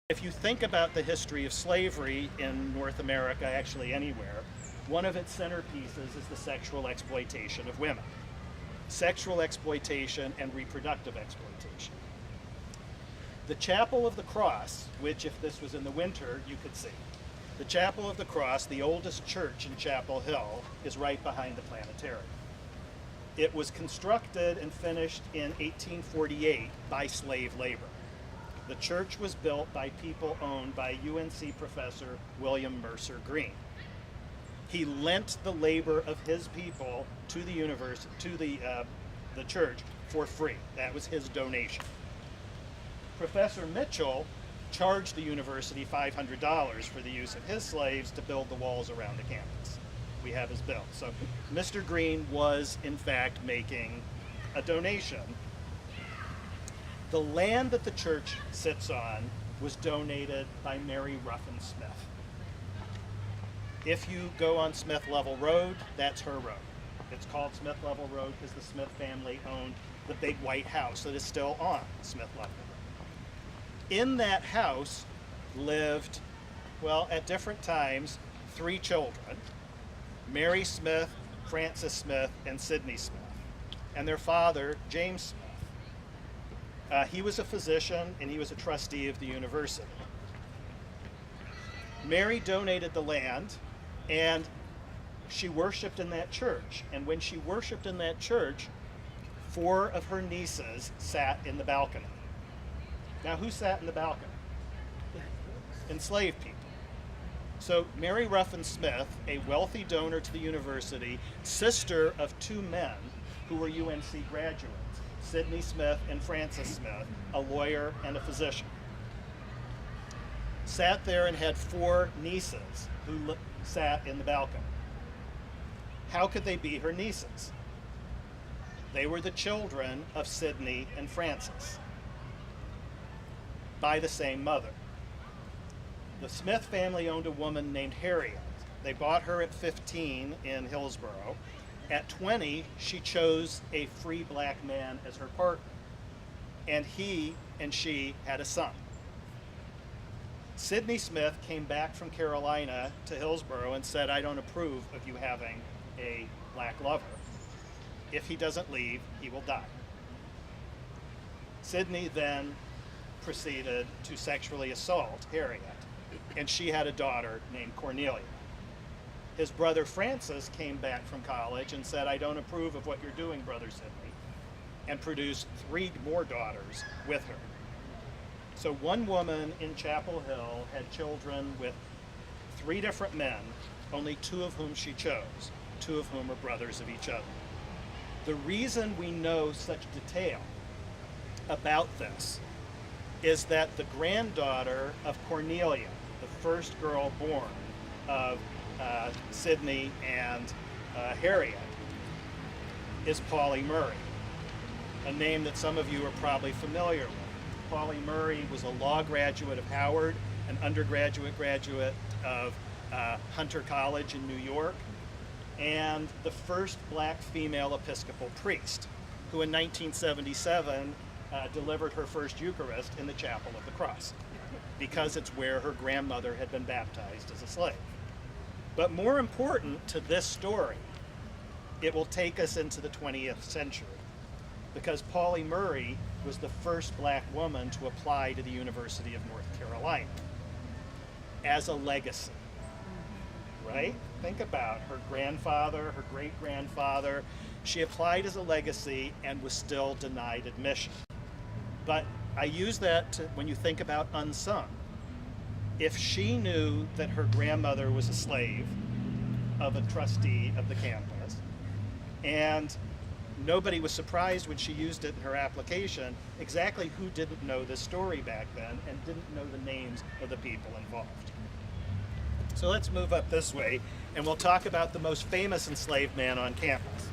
If you think about the history of slavery in North America, actually anywhere, one of its centerpieces is the sexual exploitation of women. Sexual exploitation and reproductive exploitation. The Chapel of the Cross, which if this was in the winter, you could see. The Chapel of the Cross, the oldest church in Chapel Hill, is right behind the planetarium. It was constructed and finished in 1848 by slave labor. The church was built by people owned by UNC professor William Mercer Green. He lent the labor of his people to the university, to the church for free. That was his donation. Professor Mitchell charged the university $500 for the use of his slaves to build the walls around the campus. We have his bill. So Mr. Green was in fact making a donation. The land that the church sits on was donated by Mary Ruffin Smith. If you go on Smith Level Road, that's her road. It's called Smith Level Road because the Smith family owned the big white house that is still on Smith Level Road. In that house lived, well, at different times, 3 children, Mary Smith, Frances Smith, and Sidney Smith, and their father, James Smith. He was a physician and he was a trustee of the university. Mary donated the land and she worshiped in that church. And when she worshiped in that church, 4 of her nieces sat in the balcony. Now, who sat in the balcony? Enslaved people. So Mary Ruffin Smith, a wealthy donor to the university, sister of 2 men who were UNC graduates, Sidney Smith and Frances Smith, a lawyer and a physician, sat there and had 4 nieces who sat in the balcony. How could they be her nieces? They were the children of Sidney and Frances by the same mother. The Smith family owned a woman named Harriet. They bought her at 15 in Hillsborough. At 20, she chose a free black man as her partner, and he and she had a son. Sidney Smith came back from Carolina to Hillsborough and said, I don't approve of you having a black lover. If he doesn't leave, he will die. Sidney then proceeded to sexually assault Harriet, and she had a daughter named Cornelia. His brother Francis came back from college and said, I don't approve of what you're doing, Brother Sidney, and produced 3 more daughters with her. So one woman in Chapel Hill had children with 3 different men, only 2 of whom she chose, 2 of whom are brothers of each other. The reason we know such detail about this is that the granddaughter of Cornelia, the first girl born of Sidney and Harriet, is Pauli Murray, a name that some of you are probably familiar with. Pauli Murray was a law graduate of Howard, an undergraduate graduate of Hunter College in New York, and the first black female Episcopal priest, who in 1977 delivered her first Eucharist in the Chapel of the Cross, because it's where her grandmother had been baptized as a slave. But more important to this story, it will take us into the 20th century, because Pauli Murray was the first black woman to apply to the University of North Carolina as a legacy, right? Think about her grandfather, her great-grandfather. She applied as a legacy and was still denied admission. But I use that to, when you think about unsung. If she knew that her grandmother was a slave of a trustee of the campus, and nobody was surprised when she used it in her application, exactly who didn't know this story back then and didn't know the names of the people involved? So let's move up this way and we'll talk about the most famous enslaved man on campus.